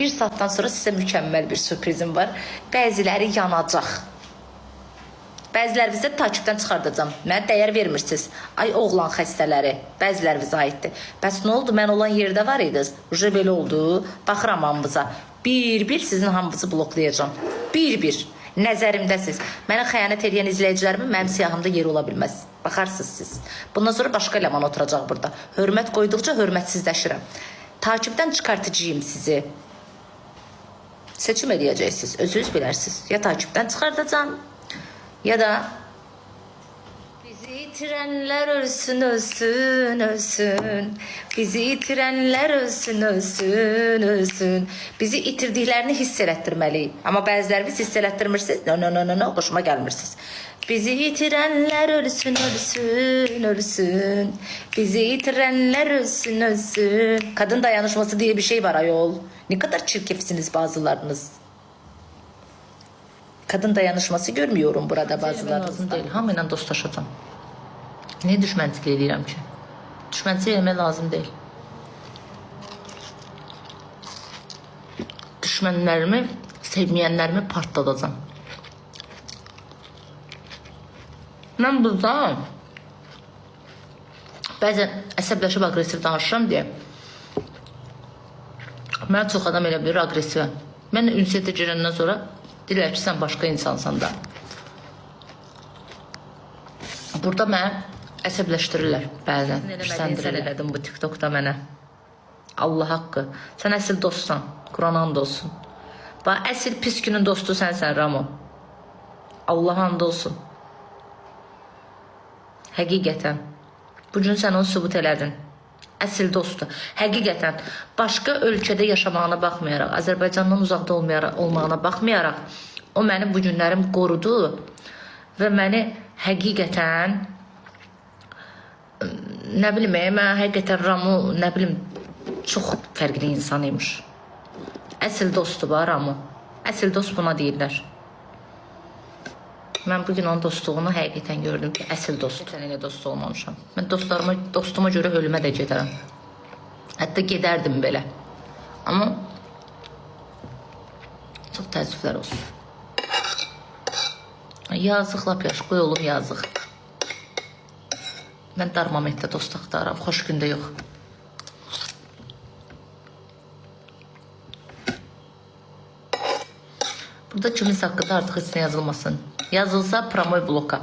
Bir saatdan sonra sizə mükəmməl bir sürprizim var. Bəziləri yanacaq. Bəzilərinizi takipdən çıxardacağım. Mənə dəyər vermirsiniz. Ay oğlan xəstələri. Bəziləriniz aiddir. Bəs nə oldu? Mən olan yerdə var idiniz. Uje belə oldu. Baxıram hamınıza. Bir-bir sizin hamınızı bloklayacağım. Bir-bir. Nəzərimdəsiz. Mənə xəyanət edən izləyicilərimin mənim siyahımda yeri ola bilməz. Baxarsınız siz. Bundan sonra başqa eleman oturacaq burada. Hörmət qoyduqca hörmətsizləşirəm. Takipdən çıxartıcıyım sizi. Seçim eləyəcəksiniz. Özünüz bilərsiniz. Ya takipdən çıxardacağım, ya da bizi itirenler ölsün, ölsün, ölsün. Bizi itirenler ölsün, ölsün, ölsün. Bizi itirdiklərini hiss elətdirməliyik. Amma bəziləriniz hiss elətdirmirsiniz. No, hoşuma gəlmirsiniz. Bizi itirenler ölsün, ölsün, ölsün. Bizi itirenler ölsün, ölsün. Kadın dayanışması diye bir şey var ayol. Ne kadar çirkefsiniz bazılarınız. Kadın dayanışması görmüyorum burada bazılarınızda. Değil. Hamıyla dostlaşacağım. Niye düşmənçilik eləyirəm ki? Düşmənçilik eləmək lazım deyil. Düşmənlərimi, sevməyənlərimi partladacağım. Mən burada bəzən əsəbləşib agresiv danışıram deyə mənə çox adam elə bilir agresivə. Mən ünsiyyətə girəndən sonra deyirlər ki, sən başqa insansan da. Burada mənə əsəbləşdirirlər bəzən. Sən elədin bu TikTokda mənə. Allah haqqı. Sən əsl dostsan. Quran and olsun. Bax, əsl pis günün dostu sənsən Ramo. Allah and olsun. Həqiqətən. Bugün sən onu sübut elədin. Əsl dostu. Həqiqətən. Başqa ölkədə yaşamağına baxmayaraq, Azərbaycandan uzaqda olmağına baxmayaraq, o məni bu günlərim qorudu və məni həqiqətən nə bilim, mən həqiqətən Ramu, nə bilim, çox fərqli insan imiş. Əsl dostu var Ramu. Əsl dost buna deyirlər. Mən bugün onun dostluğunu həqiqətən gördüm ki, əsl dost. Sən elə dost olmamışam. Mən dostuma görə ölümə də gedərəm. Hətta gedərdim belə. Amma çox təəssüflər olsun. Yazıq, lap yaş, qoy olum yazıq. Mən dar momentdə dost axtarıram, xoş gündə yox. Burada kiminsə haqqında artıq heç nə yazılmasın. Yazılsa promoy bloka.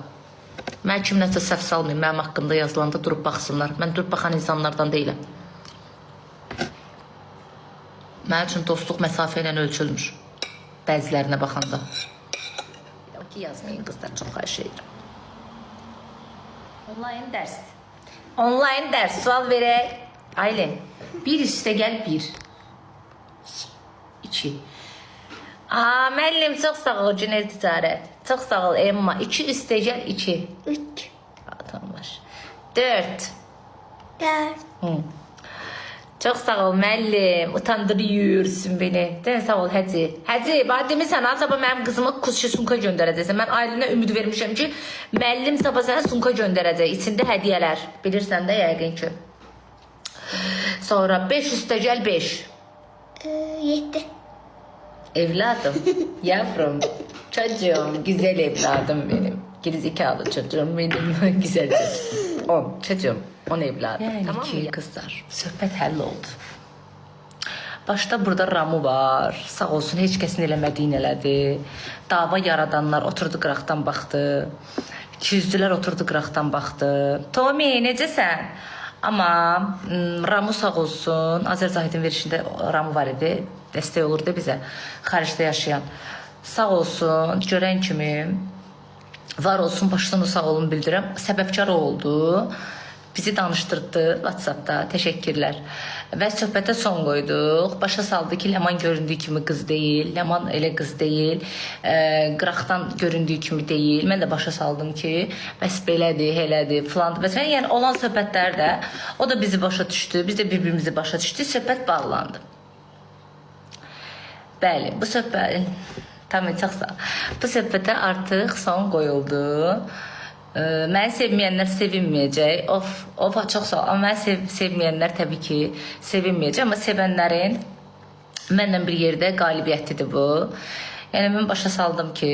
Mən kim nəsə səhv salmayayım, mənim haqqımda yazılanda durub baxsınlar. Mən durub baxan insanlardan deyiləm. Mənim üçün dostluq məsafə ilə ölçülmüş. Bəzilərinə baxanda. Ki yazmayın qızlar, çox xahiş edirəm. Online dərs. Online dərs, sual verək. Aylin, bir üstə gəl, bir. 2. Müəllim, çox sağ ol, Cüneyr Ticarət. Çox sağ ol, Emma. 2 üstə gəl, 2. 3. Tamam var. 4. 4. Çok sağ ol müəllim, utandırıyorsun beni. Dən sağ ol Həci. Həci, bana demirsən ha, sabah mənim qızıma kuşçu sunka göndərəcəksən. Mən Aylinə ümid vermişəm ki, müəllim sabah sənə sunka göndərəcək. İçində hədiyyələr. Bilirsən də yəqin ki. Sonra 5 üstə gəl 5. 7. Evladım, yavrum, çocuğum, güzel evladım benim. Gerizekalı çocuğum benim, güzel çocuğum. 10 çocuğum, 10 evladım. Yani tamam ki kızlar, söhbət həll oldu. Başta burada Ramu var, sağ olsun, heç kəsin eləmədiyin elədi. Dava yaradanlar oturdu qıraqdan baxdı. İkiyüzlülər oturdu qıraqdan baxdı. Tomi, necəsən? Amma Ramu sağ olsun, Azər Zahidin verişində Ramu var idi, dəstək olurdu bizə, xaricdə yaşayan. Sağ olsun, görən kimi, var olsun, başdan sağ olun bildirəm, səbəbkar oldu, bizi danışdırdı WhatsAppda, təşəkkürlər. Və söhbətə son qoyduq, başa saldı ki, Ləman göründüyü kimi qız deyil, Ləman elə qız deyil, qıraqdan göründüyü kimi deyil. Mən də başa saldım ki, bəs belədir, elədir, filandır. Və yəni olan söhbətlər də, o da bizi başa düşdü, biz də bir-birimizi başa düşdük, söhbət bağlandı. Bəli, bu söhbət, tamam, çox sağ ol. Bu söhbətə artıq son qoyuldu. Məni sevməyənlər sevinməyəcək. Of, çox sağ ol. Amma məni sevməyənlər təbii ki, sevinməyəcək. Amma sevənlərin Mənlə bir yerdə qalibiyyətlidir bu. Yəni mən başa saldım ki,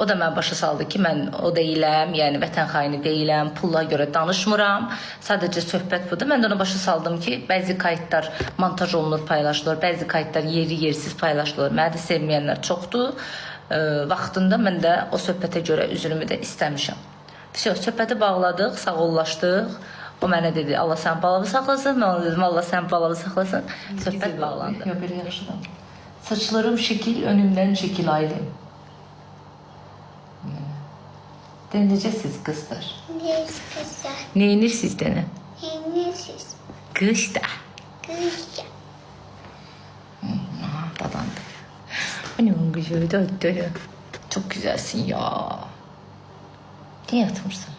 o da mən başa saldı ki, mən o deyiləm, yəni vətən xaini deyiləm, pulla görə danışmıram. Sadəcə söhbət budur. Mən də ona başa saldım ki, bəzi kayıtlar montaj olunur, paylaşılır, bəzi kayıtlar yeri-yersiz paylaşılır. Məni də sevməyənlər çoxdur. Vaxtında mən də o söhbətə görə üzrümü də istəmişəm. Vəsə, söhbəti bağladıq, sağollaşdıq. O mənə dedi, Allah sən balavı saxlasın. Mən ona dedim, Allah sən balavı saxlasın. Söhbət bağlandı. Yox, belə yaxşıdır. Saçlarım şəkil, önümdən şəkil aylım. Deneyeceksiniz kızlar. Neyse kızlar. Neyinirsiniz dene? Neysiz? Kışta. Kızlar. Babandı. Annemin güzeli de öttürü. Çok güzelsin ya. Niye yatmışsın?